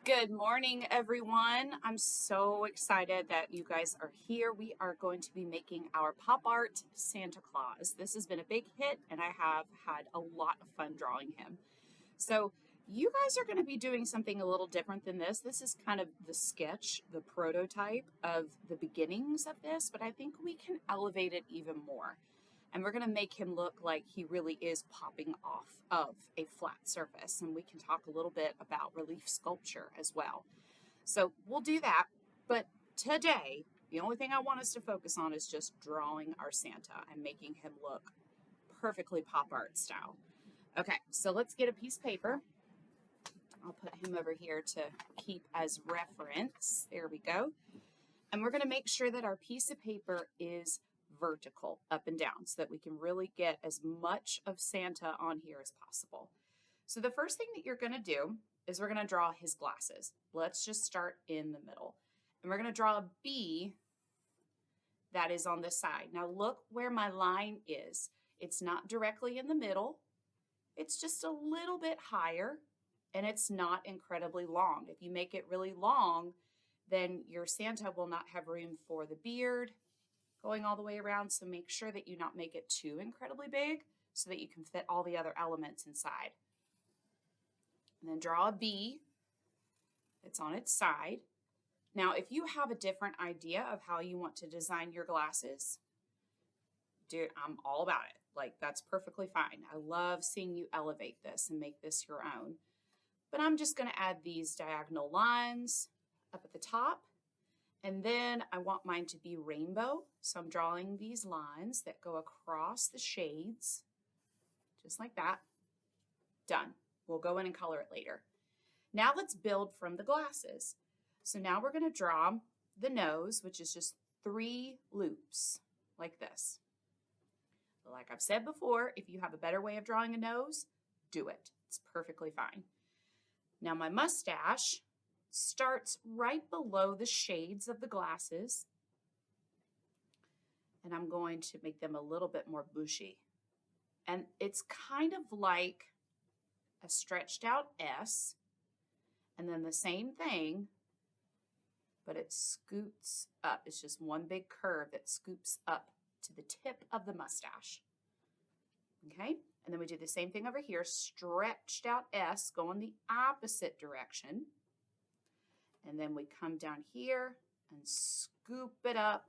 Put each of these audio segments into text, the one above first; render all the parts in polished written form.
Good morning, everyone. I'm so excited that you guys are here. We are going to be making our pop art Santa Claus. This has been a big hit, and I have had a lot of fun drawing him. So, you guys are going to be doing something a little different than this. This is kind of the sketch, the prototype of the beginnings of this, but I think we can elevate it even more. And we're going to make him look like he really is popping off of a flat surface. And we can talk a little bit about relief sculpture as well. So we'll do that. But today, the only thing I want us to focus on is just drawing our Santa and making him look perfectly pop art style. Okay, so let's get a piece of paper. I'll put him over here to keep as reference. There we go. And we're going to make sure that our piece of paper is vertical, up and down, so that we can really get as much of Santa on here as possible. So the first thing that you're going to do is we're going to draw his glasses. Let's just start in the middle. And we're going to draw a B that is on the side. Now look where my line is. It's not directly in the middle. It's just a little bit higher, and it's not incredibly long. If you make it really long, then your Santa will not have room for the beard going all the way around, so make sure that you not make it too incredibly big so that you can fit all the other elements inside. And then draw a B that's on its side. Now, if you have a different idea of how you want to design your glasses, dude, I'm all about it. Like, that's perfectly fine. I love seeing you elevate this and make this your own. But I'm just going to add these diagonal lines up at the top. And then I want mine to be rainbow. So I'm drawing these lines that go across the shades, just like that. Done. We'll go in and color it later. Now let's build from the glasses. So now we're going to draw the nose, which is just 3 loops, like this. Like I've said before, if you have a better way of drawing a nose, do it. It's perfectly fine. Now my mustache starts right below the shades of the glasses, and I'm going to make them a little bit more bushy. And it's kind of like a stretched out S, and then the same thing, but it scoots up. It's just one big curve that scoops up to the tip of the mustache. Okay, and then we do the same thing over here, stretched out S, going the opposite direction. And then we come down here and scoop it up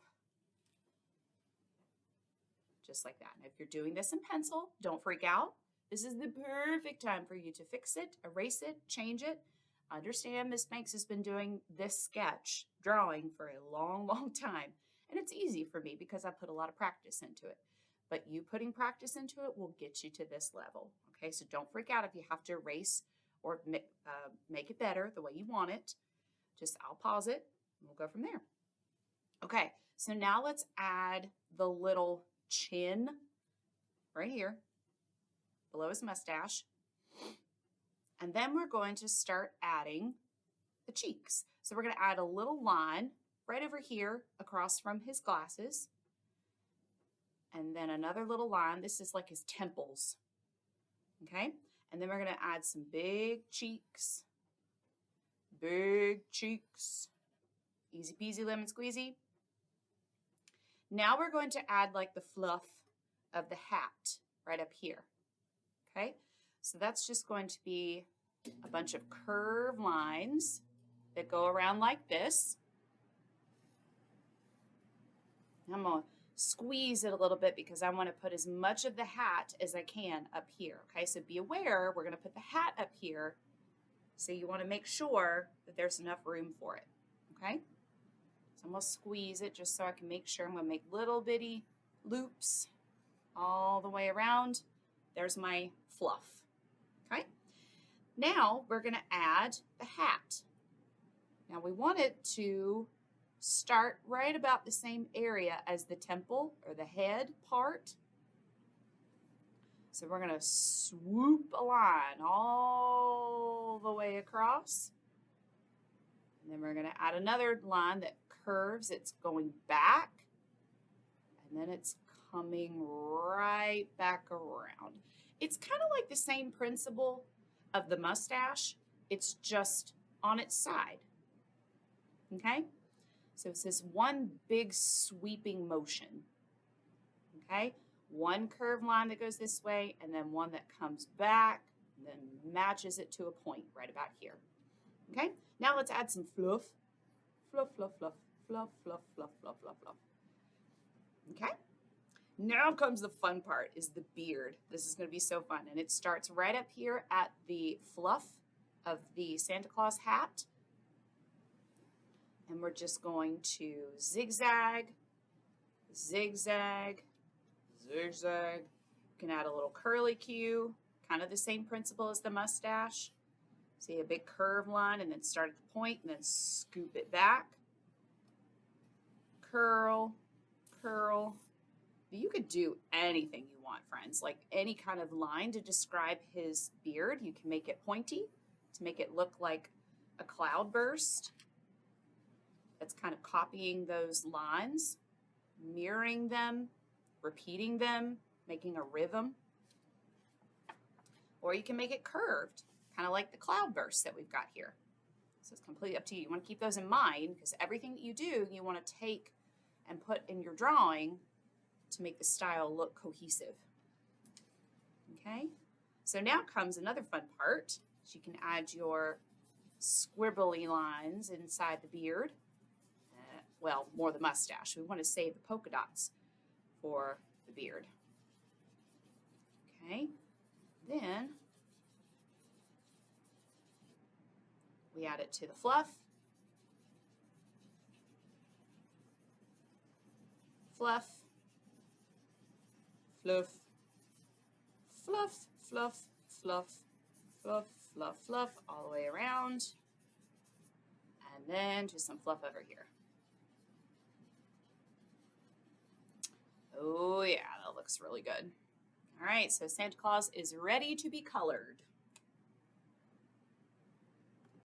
just like that. And if you're doing this in pencil, don't freak out. This is the perfect time for you to fix it, erase it, change it. Understand Miss Banks has been doing this sketch drawing for a long, long time. And it's easy for me because I put a lot of practice into it. But you putting practice into it will get you to this level. Okay, so don't freak out if you have to erase or make it better the way you want it. Just I'll pause it and we'll go from there. Okay, so now let's add the little chin right here below his mustache. And then we're going to start adding the cheeks. So we're going to add a little line right over here across from his glasses. And then another little line. This is like his temples. Okay, and then we're going to add some big cheeks. Big cheeks. Easy peasy lemon squeezy. Now we're going to add like the fluff of the hat right up here. Okay, so that's just going to be a bunch of curved lines that go around like this. I'm going to squeeze it a little bit because I want to put as much of the hat as I can up here. Okay, so be aware, we're going to put the hat up here. So you want to make sure that there's enough room for it, okay? So I'm going to squeeze it just so I can make sure. I'm going to make little bitty loops all the way around. There's my fluff, okay? Now we're going to add the hat. Now we want it to start right about the same area as the temple or the head part. So we're going to swoop a line all the way across. And then we're going to add another line that curves. It's going back. And then it's coming right back around. It's kind of like the same principle of the mustache. It's just on its side. Okay? So it's this one big sweeping motion. Okay? One curved line that goes this way, and then one that comes back, and then matches it to a point right about here. Okay? Now let's add some fluff. Fluff, fluff, fluff, fluff, fluff, fluff, fluff, fluff, fluff. Okay? Now comes the fun part, is the beard. This is going to be so fun. And it starts right up here at the fluff of the Santa Claus hat. And we're just going to zigzag, zigzag, zigzag. You can add a little curly Q, kind of the same principle as the mustache. See a big curve line and then start at the point and then scoop it back. Curl, curl. You could do anything you want, friends, like any kind of line to describe his beard. You can make it pointy to make it look like a cloud burst. That's kind of copying those lines, mirroring them, repeating them, making a rhythm. Or you can make it curved, kind of like the cloud burst that we've got here. So it's completely up to you. You want to keep those in mind because everything that you do, you want to take and put in your drawing to make the style look cohesive. Okay, so now comes another fun part. So you can add your squibbly lines inside the beard. Well, more the mustache. We want to save the polka dots for the beard. Okay, then we add it to the fluff. Fluff, fluff, fluff, fluff, fluff, fluff, fluff, fluff, all the way around. And then just some fluff over here. Oh yeah, that looks really good. All right, so Santa Claus is ready to be colored.